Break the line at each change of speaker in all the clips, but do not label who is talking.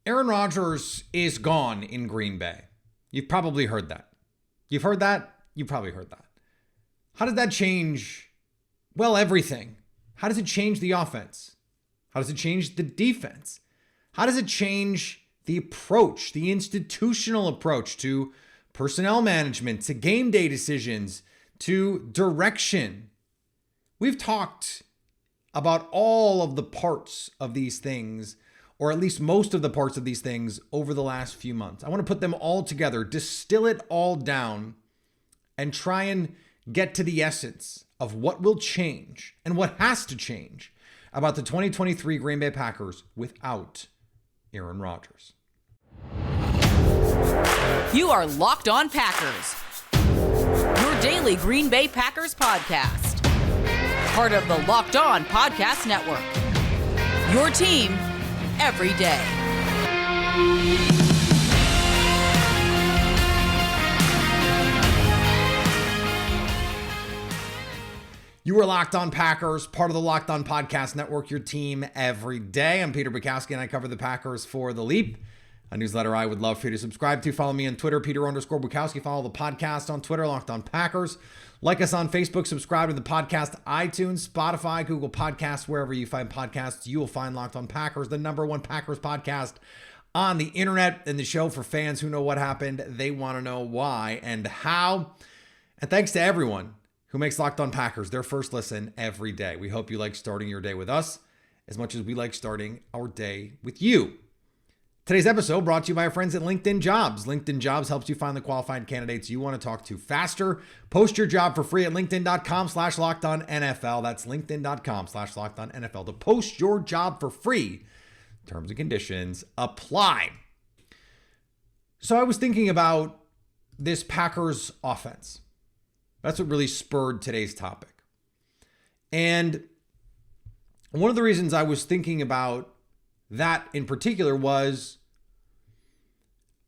Aaron Rodgers is gone in Green Bay. You've probably heard that. You've heard that? You probably heard that. How does that change? Well, everything. How does it change the offense? How does it change the defense? How does it change the approach, the institutional approach to personnel management, to game day decisions, to direction? We've talked about all of the parts of these things, or at least most of the parts of these things over the last few months. I want to put them all together, distill it all down, and try and get to the essence of what will change and what has to change about the 2023 Green Bay Packers without Aaron Rodgers.
You are Locked On Packers, your daily Green Bay Packers podcast. Part of the Locked On Podcast Network, your team every day.
You are Locked On Packers, part of the Locked On Podcast Network, your team every day. I'm Peter Bukowski, and I cover the Packers for The Leap, a newsletter I would love for you to subscribe to. Follow me on Twitter, Peter_Bukowski. Follow the podcast on Twitter, Locked On Packers. Like us on Facebook, subscribe to the podcast, iTunes, Spotify, Google Podcasts, wherever you find podcasts, you will find Locked On Packers, the #1 Packers podcast on the internet, and the show for fans who know what happened. They want to know why and how. And thanks to everyone who makes Locked On Packers their first listen every day. We hope you like starting your day with us as much as we like starting our day with you. Today's episode brought to you by our friends at LinkedIn Jobs. LinkedIn Jobs helps you find the qualified candidates you want to talk to faster. Post your job for free at linkedin.com/LockedOnNFL. That's linkedin.com/LockedOnNFL to post your job for free. Terms and conditions apply. So I was thinking about this Packers offense. That's what really spurred today's topic. And one of the reasons I was thinking about that in particular was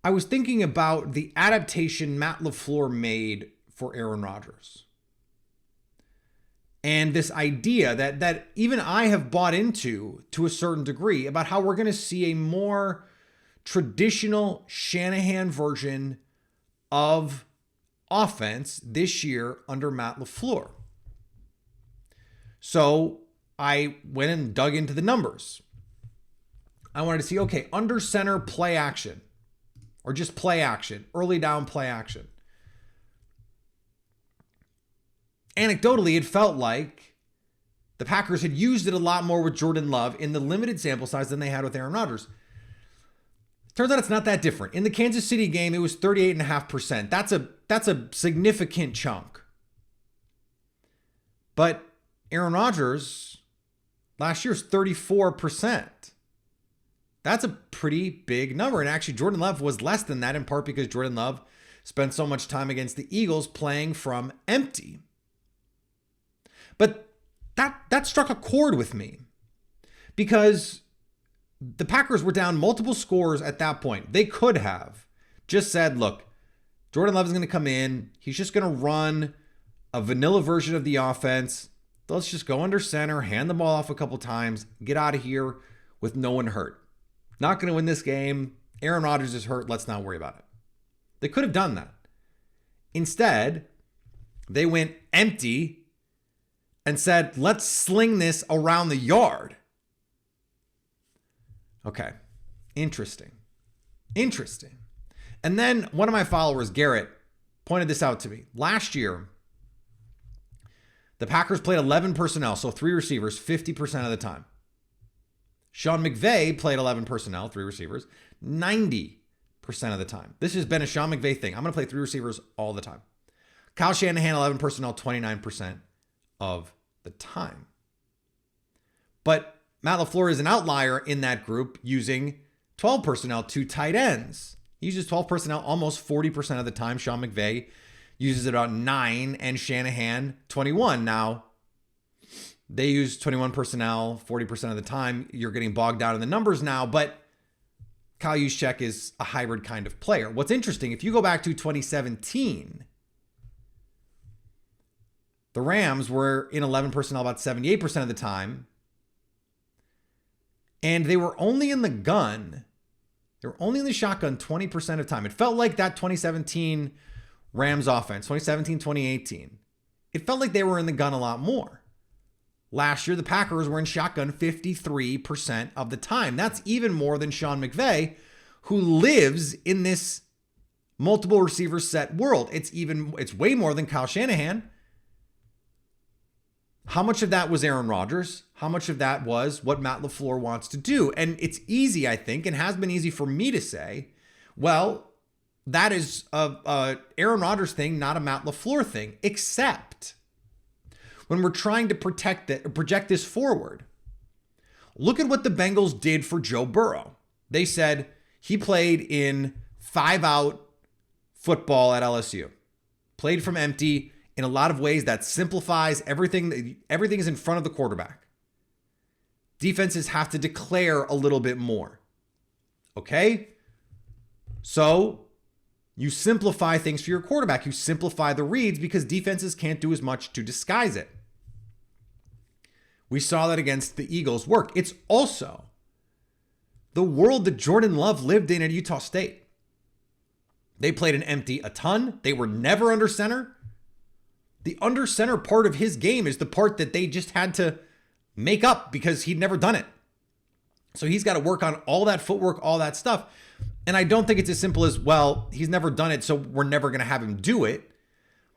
I was thinking about the adaptation Matt LaFleur made for Aaron Rodgers. And this idea that even I have bought into to a certain degree about how we're going to see a more traditional Shanahan version of offense this year under Matt LaFleur. So I went and dug into the numbers. I wanted to see, okay, under center play action, or just play action, early down play action. Anecdotally, it felt like the Packers had used it a lot more with Jordan Love in the limited sample size than they had with Aaron Rodgers. Turns out it's not that different. In the Kansas City game, it was 38.5%. That's a significant chunk. But Aaron Rodgers last year's 34%. That's a pretty big number. And actually, Jordan Love was less than that, in part because Jordan Love spent so much time against the Eagles playing from empty. But that struck a chord with me because the Packers were down multiple scores at that point. They could have just said, look, Jordan Love is going to come in. He's just going to run a vanilla version of the offense. Let's just go under center, hand the ball off a couple times, get out of here with no one hurt. Not going to win this game. Aaron Rodgers is hurt. Let's not worry about it. They could have done that. Instead, they went empty and said, let's sling this around the yard. Okay. Interesting. And then one of my followers, Garrett, pointed this out to me. Last year, the Packers played 11 personnel, so 3 receivers, 50% of the time. Sean McVay played 11 personnel, 3 receivers, 90% of the time. This has been a Sean McVay thing. I'm going to play 3 receivers all the time. Kyle Shanahan, 11 personnel, 29% of the time. But Matt LaFleur is an outlier in that group using 12 personnel, 2 tight ends. He uses 12 personnel almost 40% of the time. Sean McVay uses it about 9 and Shanahan 21. Now, they use 21 personnel 40% of the time. You're getting bogged down in the numbers now, but Kyle Juszczyk is a hybrid kind of player. What's interesting, if you go back to 2017, the Rams were in 11 personnel about 78% of the time, and they were only in the gun They were only in the shotgun 20% of time. It felt like that 2017 Rams offense, 2017, 2018. It felt like they were in the gun a lot more. Last year, the Packers were in shotgun 53% of the time. That's even more than Sean McVay, who lives in this multiple receiver set world. It's way more than Kyle Shanahan. How much of that was Aaron Rodgers? How much of that was what Matt LaFleur wants to do? And it's easy, I think, and has been easy for me to say, well, that is a Aaron Rodgers thing, not a Matt LaFleur thing, except when we're trying to project this forward. Look at what the Bengals did for Joe Burrow. They said he played in 5-out football at LSU, played from empty. In a lot of ways, that simplifies everything. Everything is in front of the quarterback. Defenses have to declare a little bit more. Okay? So you simplify things for your quarterback. You simplify the reads because defenses can't do as much to disguise it. We saw that against the Eagles work. It's also the world that Jordan Love lived in at Utah State. They played an empty a ton. They were never under center. The under center part of his game is the part that they just had to make up because he'd never done it. So he's got to work on all that footwork, all that stuff. And I don't think it's as simple as, well, he's never done it, so we're never going to have him do it.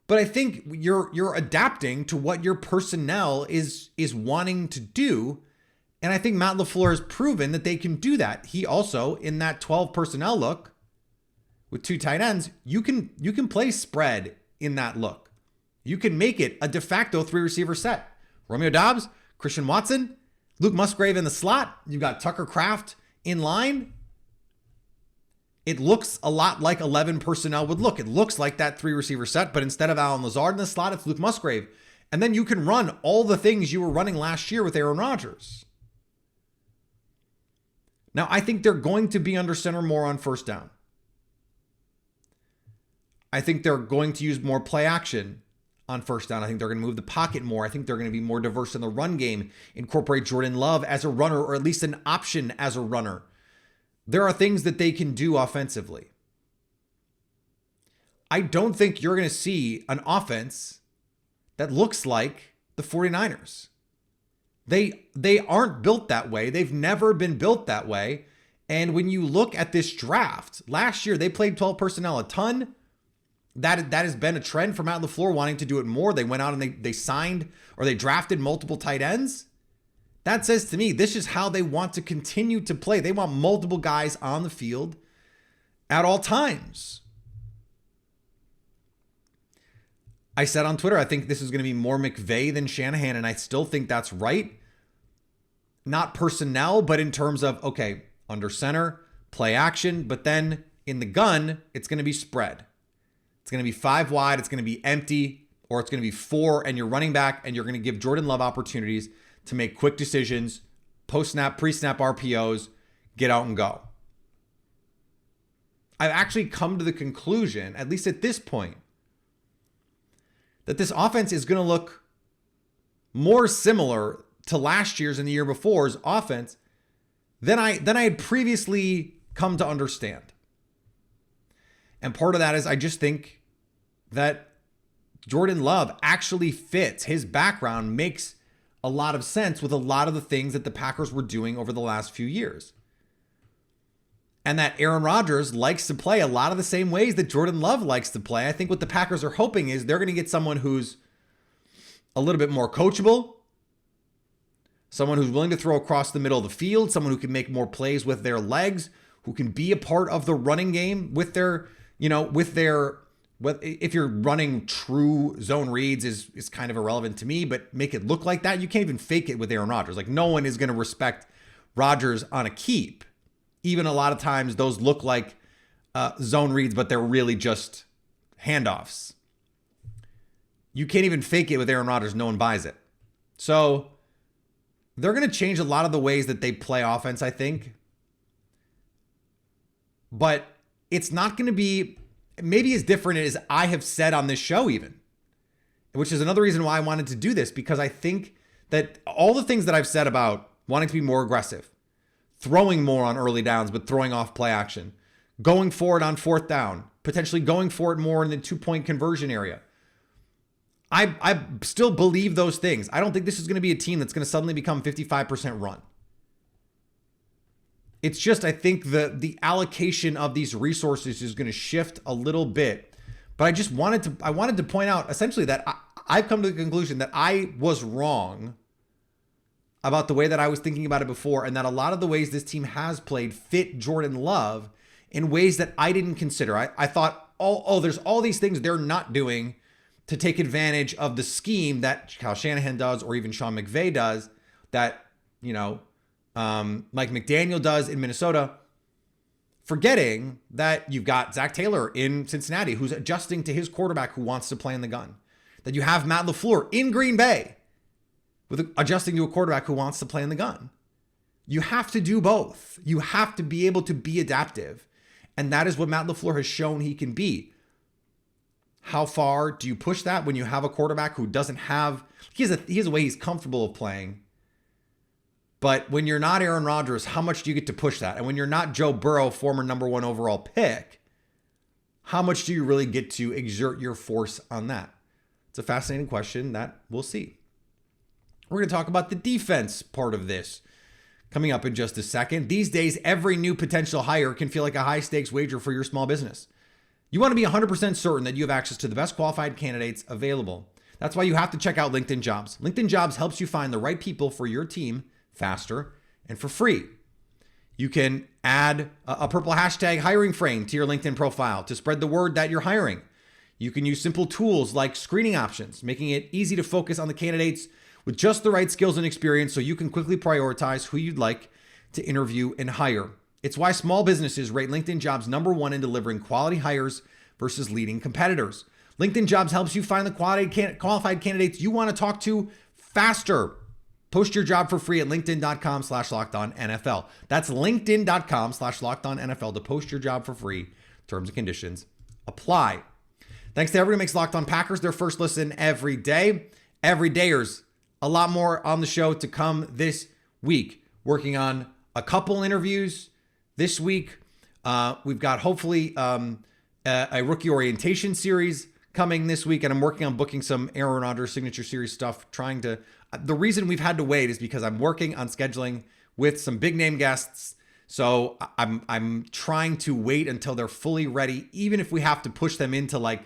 But I think you're adapting to what your personnel is wanting to do. And I think Matt LaFleur has proven that they can do that. He also, in that 12 personnel look with 2 tight ends, you can play spread in that look. You can make it a de facto 3 receiver set. Romeo Doubs, Christian Watson, Luke Musgrave in the slot. You've got Tucker Kraft in line. It looks a lot like 11 personnel would look. It looks like that 3 receiver set, but instead of Allen Lazard in the slot, it's Luke Musgrave. And then you can run all the things you were running last year with Aaron Rodgers. Now, I think they're going to be under center more on first down. I think they're going to use more play action on first down. I think they're going to move the pocket more. I think they're going to be more diverse in the run game, incorporate Jordan Love as a runner, or at least an option as a runner. There are things that they can do offensively. I don't think you're going to see an offense that looks like the 49ers. They aren't built that way. They've never been built that way. And when you look at this draft, last year they played 12 personnel a ton. That has been a trend for Matt LaFleur wanting to do it more. They went out and they signed or they drafted multiple tight ends. That says to me, this is how they want to continue to play. They want multiple guys on the field at all times. I said on Twitter, I think this is going to be more McVay than Shanahan, and I still think that's right. Not personnel, but in terms of, okay, under center, play action, but then in the gun, it's going to be spread. It's going to be 5 wide, it's going to be empty, or it's going to be 4 and you're running back, and you're going to give Jordan Love opportunities to make quick decisions, post-snap, pre-snap RPOs, get out and go. I've actually come to the conclusion, at least at this point, that this offense is going to look more similar to last year's and the year before's offense than I had previously come to understand. And part of that is I just think that Jordan Love actually fits. His background makes a lot of sense with a lot of the things that the Packers were doing over the last few years. And that Aaron Rodgers likes to play a lot of the same ways that Jordan Love likes to play. I think what the Packers are hoping is they're going to get someone who's a little bit more coachable, someone who's willing to throw across the middle of the field, someone who can make more plays with their legs, who can be a part of the running game with their, if you're running true zone reads is kind of irrelevant to me, but make it look like that. You can't even fake it with Aaron Rodgers. Like, no one is going to respect Rodgers on a keep. Even a lot of times those look like zone reads, but they're really just handoffs. You can't even fake it with Aaron Rodgers. No one buys it. So they're going to change a lot of the ways that they play offense, I think. But it's not going to be maybe as different as I have said on this show even, which is another reason why I wanted to do this, because I think that all the things that I've said about wanting to be more aggressive, throwing more on early downs, but throwing off play action, going for it on fourth down, potentially going for it more in the 2-point conversion area. I still believe those things. I don't think this is going to be a team that's going to suddenly become 55% run. It's just, I think the allocation of these resources is going to shift a little bit. But I wanted to point out essentially that I've come to the conclusion that I was wrong about the way that I was thinking about it before, and that a lot of the ways this team has played fit Jordan Love in ways that I didn't consider. I thought, there's all these things they're not doing to take advantage of the scheme that Kyle Shanahan does, or even Sean McVay does, that, Mike McDaniel does in Minnesota, forgetting that you've got Zach Taylor in Cincinnati, who's adjusting to his quarterback who wants to play in the gun. That you have Matt LaFleur in Green Bay with adjusting to a quarterback who wants to play in the gun. You have to do both. You have to be able to be adaptive. And that is what Matt LaFleur has shown he can be. How far do you push that when you have a quarterback who doesn't have, he has a way he's comfortable of playing. But when you're not Aaron Rodgers, how much do you get to push that? And when you're not Joe Burrow, former number 1 overall pick, how much do you really get to exert your force on that? It's a fascinating question that we'll see. We're going to talk about the defense part of this coming up in just a second. These days, every new potential hire can feel like a high-stakes wager for your small business. You want to be 100% certain that you have access to the best qualified candidates available. That's why you have to check out LinkedIn Jobs. LinkedIn Jobs helps you find the right people for your team faster and for free. You can add a purple hashtag hiring frame to your LinkedIn profile to spread the word that you're hiring. You can use simple tools like screening options, making it easy to focus on the candidates with just the right skills and experience so you can quickly prioritize who you'd like to interview and hire. It's why small businesses rate LinkedIn Jobs number 1 in delivering quality hires versus leading competitors. LinkedIn Jobs helps you find the qualified candidates you want to talk to faster. Post your job for free at linkedin.com/lockedonnfl. That's linkedin.com/lockedonnfl to post your job for free. Terms and conditions apply. Thanks to everyone who makes Locked On Packers their first listen every day. Everydayers, a lot more on the show to come this week. Working on a couple interviews this week. We've got hopefully a rookie orientation series coming this week, and I'm working on booking some Aaron Rodgers signature series stuff. The reason we've had to wait is because I'm working on scheduling with some big name guests. So I'm trying to wait until they're fully ready, even if we have to push them into like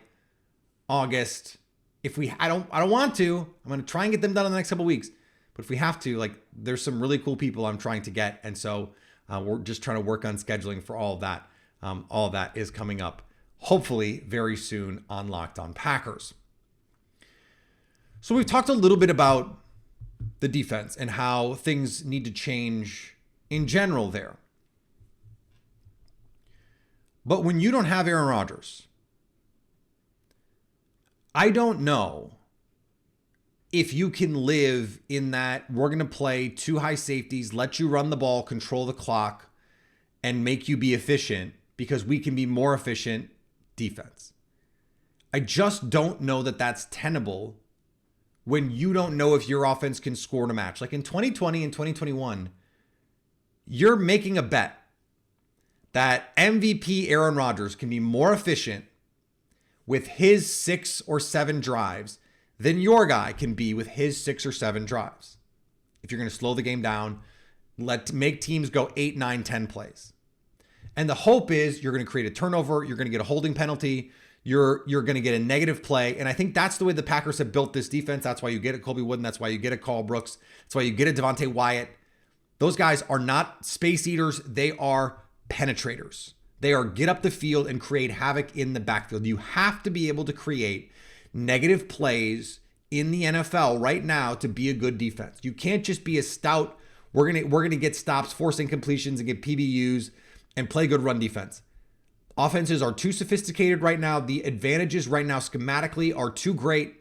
August. I don't want to. I'm going to try and get them done in the next couple of weeks. But if we have to, like, there's some really cool people I'm trying to get. And so we're just trying to work on scheduling for all of that. All of that is coming up, hopefully very soon on Locked On Packers. So we've talked a little bit about the defense and how things need to change in general there. But when you don't have Aaron Rodgers, I don't know if you can live in that we're going to play 2 high safeties, let you run the ball, control the clock, and make you be efficient because we can be more efficient defense. I just don't know that that's tenable when you don't know if your offense can score in a match. Like in 2020 and 2021, you're making a bet that MVP Aaron Rodgers can be more efficient with his 6 or 7 drives than your guy can be with his 6 or 7 drives. If you're going to slow the game down, make teams go 8, 9, 10 plays. And the hope is you're going to create a turnover, you're going to get a holding penalty, you're going to get a negative play. And I think that's the way the Packers have built this defense. That's why you get a Colby Wooden. That's why you get a Carl Brooks. That's why you get a Devontae Wyatt. Those guys are not space eaters. They are penetrators. They are get up the field and create havoc in the backfield. You have to be able to create negative plays in the NFL right now to be a good defense. You can't just be a stout, we're gonna get stops, forcing completions and get PBUs and play good run defense. Offenses are too sophisticated right now. The advantages right now schematically are too great.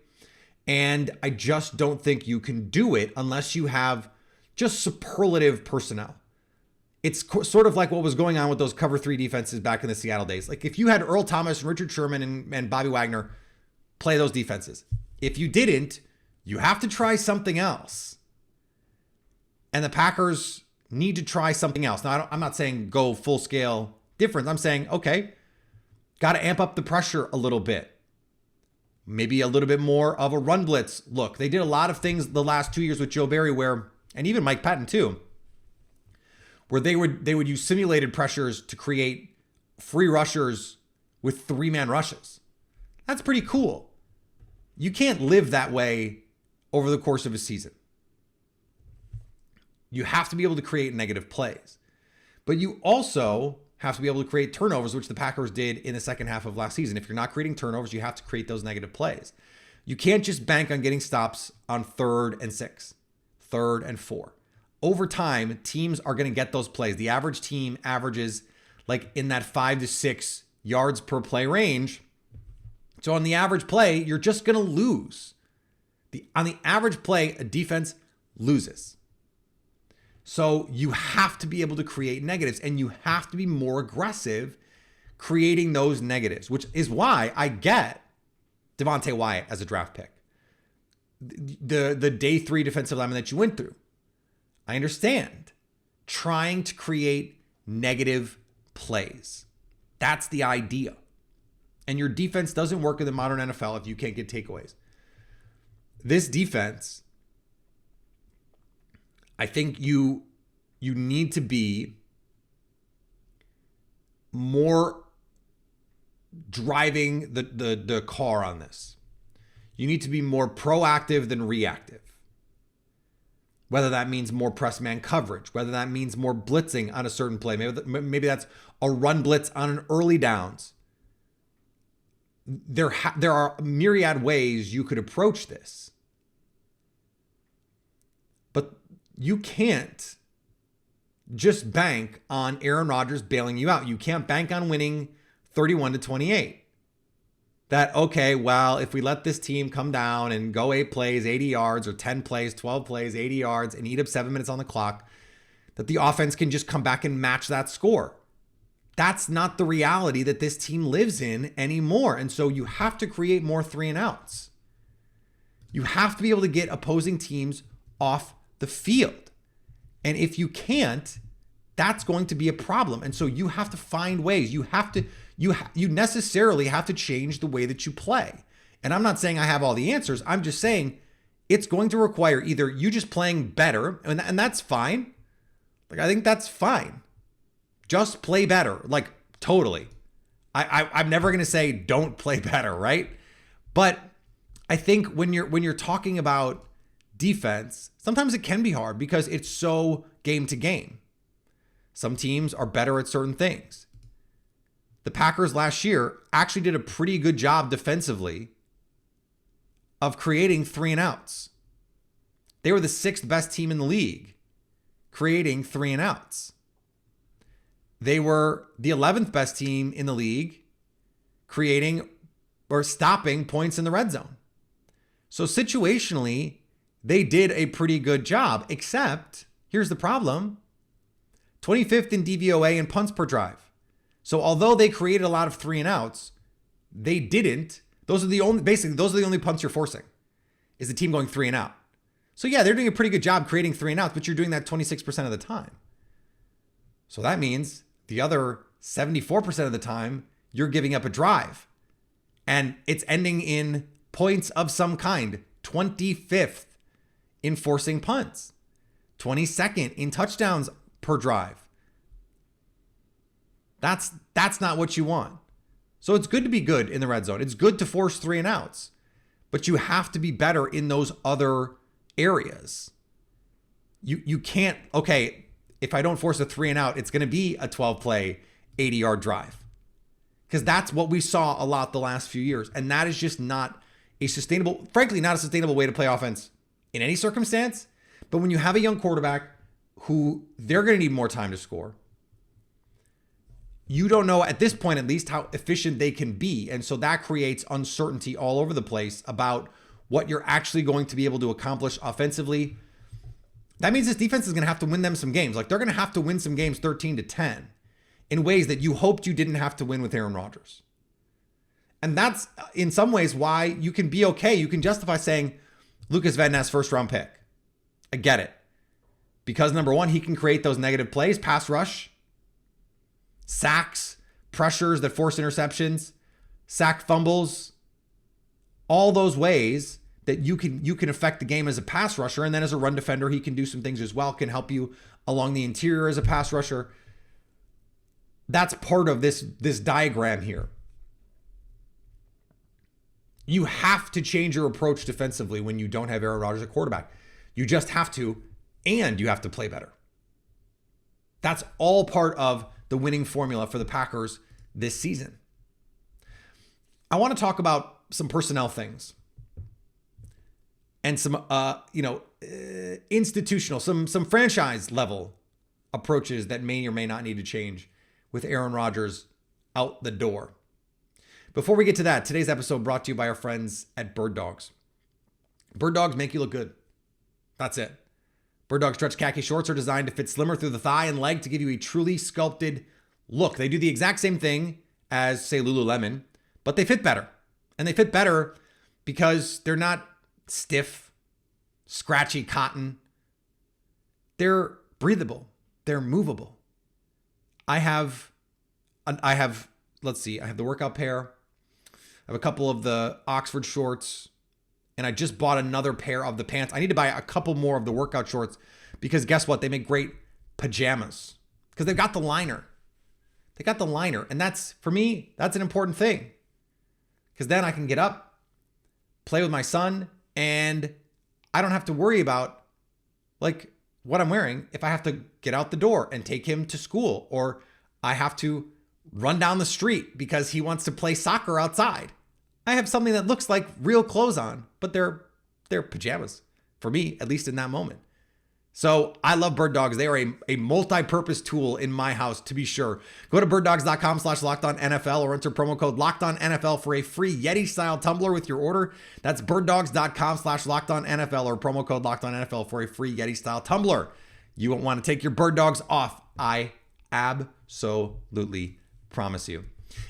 And I just don't think you can do it unless you have just superlative personnel. It's sort of like what was going on with those cover 3 defenses back in the Seattle days. Like if you had Earl Thomas and Richard Sherman and Bobby Wagner play those defenses. If you didn't, you have to try something else. And the Packers need to try something else. Now, I'm not saying go full scale difference. I'm saying, okay, got to amp up the pressure a little bit. Maybe a little bit more of a run blitz look. They did a lot of things the last 2 years with Joe Barry and even Mike Patton too, where they would use simulated pressures to create free rushers with 3-man rushes. That's pretty cool. You can't live that way over the course of a season. You have to be able to create negative plays. But you also have to be able to create turnovers, which the Packers did in the second half of last season. If you're not creating turnovers, you have to create those negative plays. You can't just bank on getting stops on 3rd and 6, 3rd and 4. Over time, teams are going to get those plays. The average team averages like in that 5 to 6 yards per play range. So on the average play, you're just going to lose. On the average play, a defense loses. So you have to be able to create negatives, and you have to be more aggressive creating those negatives, which is why I get Devontae Wyatt as a draft pick. The day 3 defensive lineman that you went through. I understand trying to create negative plays. That's the idea. And your defense doesn't work in the modern NFL if you can't get takeaways. This defense, I think you need to be more driving the car on this. You need to be more proactive than reactive. Whether that means more press man coverage, whether that means more blitzing on a certain play. Maybe that's a run blitz on an early downs. There are myriad ways you could approach this. But you can't just bank on Aaron Rodgers bailing you out. You can't bank on winning 31-28. That, okay, well, if we let this team come down and go 8 plays, 80 yards, or 10 plays, 12 plays, 80 yards, and eat up 7 minutes on the clock, that the offense can just come back and match that score. That's not the reality that this team lives in anymore. And so you have to create more 3 and outs. You have to be able to get opposing teams off the field. And if you can't, that's going to be a problem. And so you have to find ways. You necessarily have to change the way that you play. And I'm not saying I have all the answers. I'm just saying it's going to require either you just playing better, and that's fine. Like, I think that's fine. Just play better. Like, totally. I'm never going to say don't play better, right? But I think when you're talking about defense, sometimes it can be hard because it's so game to game. Some teams are better at certain things. The Packers last year actually did a pretty good job defensively of creating 3 and outs. They were the 6th best team in the league creating 3 and outs. They were the 11th best team in the league creating or stopping points in the red zone. So situationally, they did a pretty good job, except here's the problem. 25th in DVOA and punts per drive. So although they created a lot of 3 and outs, they didn't. Those are the only punts you're forcing, is the team going 3 and out. So yeah, they're doing a pretty good job creating 3 and outs, but you're doing that 26% of the time. So that means the other 74% of the time, you're giving up a drive. And it's ending in points of some kind. 25th in forcing punts. 22nd in touchdowns per drive. That's not what you want. So it's good to be good in the red zone. It's good to force 3 and outs. But you have to be better in those other areas. You can't, okay, if I don't force a 3 and out, it's going to be a 12-play, 80-yard drive. Because that's what we saw a lot the last few years. And that is just not a sustainable way to play offense in any circumstance. But when you have a young quarterback who they're going to need more time to score, you don't know at this point, at least, how efficient they can be. And so that creates uncertainty all over the place about what you're actually going to be able to accomplish offensively. That means this defense is going to have to win them some games. Like, they're going to have to win some games 13-10 in ways that you hoped you didn't have to win with Aaron Rodgers. And that's in some ways why you can be okay. You can justify saying Lucas Van Ness first round pick. I get it. Because number one, he can create those negative plays, pass rush, sacks, pressures that force interceptions, sack fumbles, all those ways that you can affect the game as a pass rusher. And then as a run defender, he can do some things as well, can help you along the interior as a pass rusher. That's part of this diagram here. You have to change your approach defensively when you don't have Aaron Rodgers at quarterback. You just have to, and you have to play better. That's all part of the winning formula for the Packers this season. I want to talk about some personnel things and some, institutional, some franchise level approaches that may or may not need to change with Aaron Rodgers out the door. Before we get to that, today's episode brought to you by our friends at Bird Dogs. Bird Dogs make you look good. That's it. Bird Dog stretch khaki shorts are designed to fit slimmer through the thigh and leg to give you a truly sculpted look. They do the exact same thing as, say, Lululemon, but they fit better. And they fit better because they're not stiff, scratchy cotton. They're breathable. They're movable. I have the workout pair. I have a couple of the Oxford shorts, and I just bought another pair of the pants. I need to buy a couple more of the workout shorts because guess what? They make great pajamas because they've got the liner. They got the liner, and that's, for me, that's an important thing because then I can get up, play with my son, and I don't have to worry about like what I'm wearing if I have to get out the door and take him to school, or I have to run down the street because he wants to play soccer outside. I have something that looks like real clothes on, but they're pajamas for me, at least in that moment. So I love Bird Dogs. They are a multi-purpose tool in my house, to be sure. Go to birddogs.com/LockedOnNFL or enter promo code LockedOnNFL for a free Yeti-style tumbler with your order. That's birddogs.com/LockedOnNFL or promo code LockedOnNFL for a free Yeti-style tumbler. You won't want to take your Bird Dogs off. I absolutely promise you.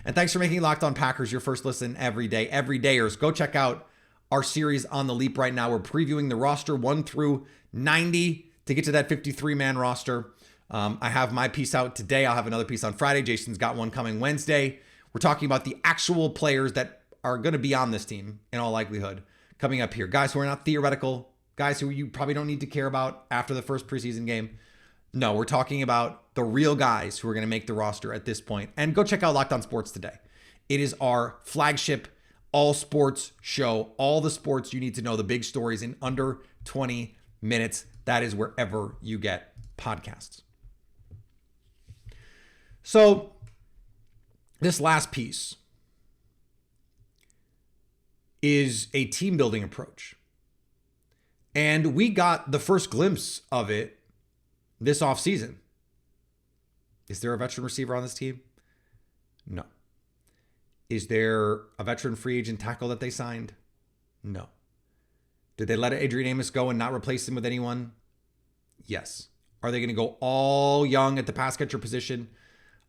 And thanks for making Locked On Packers your first listen every day. Everydayers, go check out our series on the Leap right now. We're previewing the roster 1 through 90 to get to that 53-man roster. I have my piece out today. I'll have another piece on Friday. Jason's got one coming Wednesday. We're talking about the actual players that are going to be on this team in all likelihood coming up here. Guys who are not theoretical, guys who you probably don't need to care about after the first preseason game. No, we're talking about the real guys who are going to make the roster at this point. And go check out Locked On Sports today. It is our flagship all sports show. All the sports you need to know, the big stories in under 20 minutes. That is wherever you get podcasts. So this last piece is a team building approach. And we got the first glimpse of it this offseason. Is there a veteran receiver on this team? No. Is there a veteran free agent tackle that they signed? No. Did they let Adrian Amos go and not replace him with anyone? Yes. Are they going to go all young at the pass catcher position?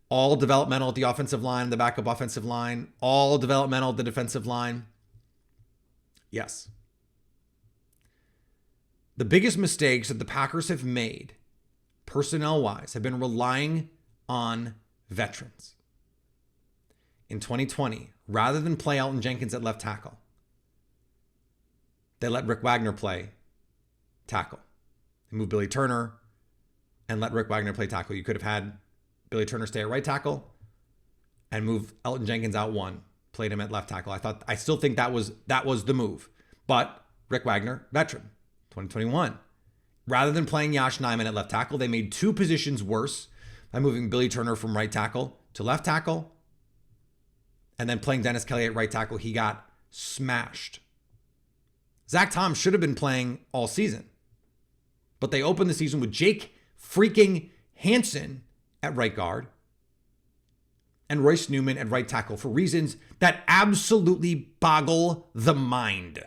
All developmental at the offensive line, the backup offensive line? All developmental at the defensive line? Yes. The biggest mistakes that the Packers have made personnel-wise have been relying on veterans. In 2020, rather than play Elton Jenkins at left tackle, they let Rick Wagner play tackle. They moved Billy Turner and let Rick Wagner play tackle. You could have had Billy Turner stay at right tackle and move Elton Jenkins out one, played him at left tackle. I still think that was the move. But Rick Wagner, veteran, 2021. Rather than playing Yosh Nijman at left tackle, they made two positions worse by moving Billy Turner from right tackle to left tackle. And then playing Dennis Kelly at right tackle, he got smashed. Zach Tom should have been playing all season. But they opened the season with Jake freaking Hansen at right guard and Royce Newman at right tackle for reasons that absolutely boggle the mind.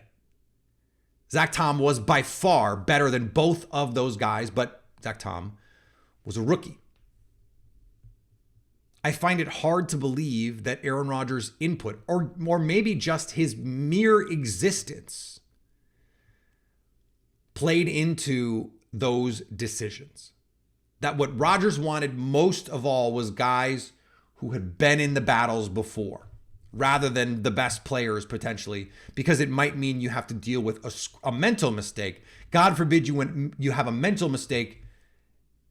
Zach Tom was by far better than both of those guys, but Zach Tom was a rookie. I find it hard to believe that Aaron Rodgers' input, or maybe just his mere existence, played into those decisions. That what Rodgers wanted most of all was guys who had been in the battles before, rather than the best players potentially, because it might mean you have to deal with a mental mistake. God forbid you have a mental mistake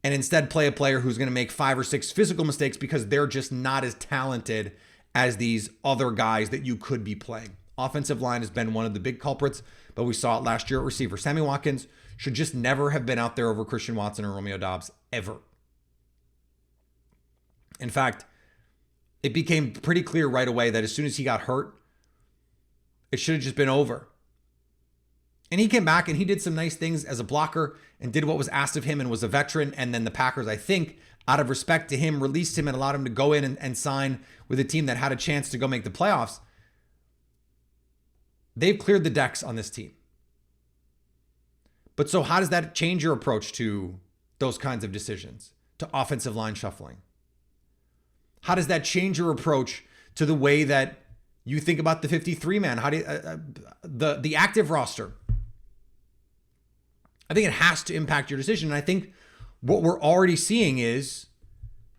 and instead play a player who's going to make 5 or 6 physical mistakes because they're just not as talented as these other guys that you could be playing. Offensive line has been one of the big culprits, but we saw it last year at receiver. Sammy Watkins should just never have been out there over Christian Watson or Romeo Doubs, ever. In fact, it became pretty clear right away that as soon as he got hurt, it should have just been over. And he came back and he did some nice things as a blocker and did what was asked of him and was a veteran. And then the Packers, I think, out of respect to him, released him and allowed him to go in and sign with a team that had a chance to go make the playoffs. They've cleared the decks on this team. But so how does that change your approach to those kinds of decisions, to offensive line shuffling? How does that change your approach to the way that you think about the 53-man? How do you, the active roster? I think it has to impact your decision. And I think what we're already seeing is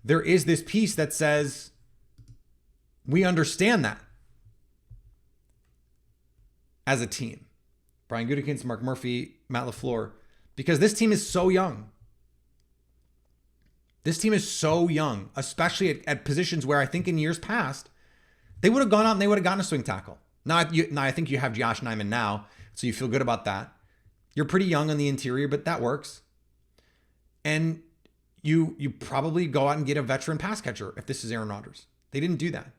there is this piece that says we understand that as a team. Brian Gutekunst, Mark Murphy, Matt LaFleur, because this team is so young. This team is so young, especially at positions where I think in years past, they would have gone out and they would have gotten a swing tackle. Now I think you have Josh Nijman now, so you feel good about that. You're pretty young on the interior, but that works. And you probably go out and get a veteran pass catcher if this is Aaron Rodgers. They didn't do that.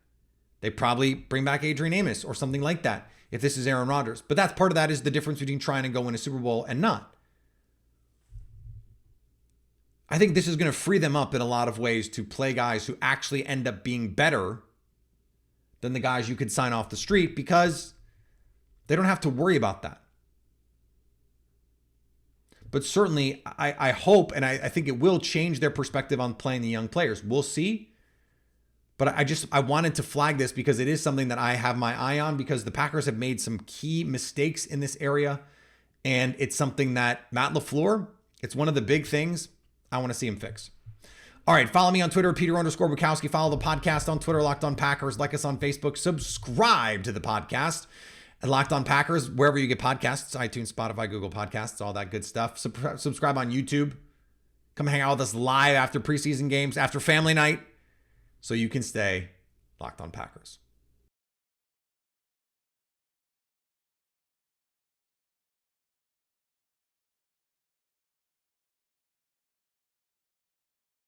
They probably bring back Adrian Amos or something like that if this is Aaron Rodgers. But that's part of that is the difference between trying to go win a Super Bowl and not. I think this is going to free them up in a lot of ways to play guys who actually end up being better than the guys you could sign off the street because they don't have to worry about that. But certainly, I hope, and I think it will change their perspective on playing the young players. We'll see. But I wanted to flag this because it is something that I have my eye on because the Packers have made some key mistakes in this area. And it's something that Matt LaFleur, it's one of the big things I want to see him fix. All right, follow me on Twitter, Peter_Bukowski. Follow the podcast on Twitter, Locked On Packers. Like us on Facebook. Subscribe to the podcast at Locked On Packers, wherever you get podcasts, iTunes, Spotify, Google Podcasts, all that good stuff. Subscribe on YouTube. Come hang out with us live after preseason games, after family night, so you can stay Locked On Packers.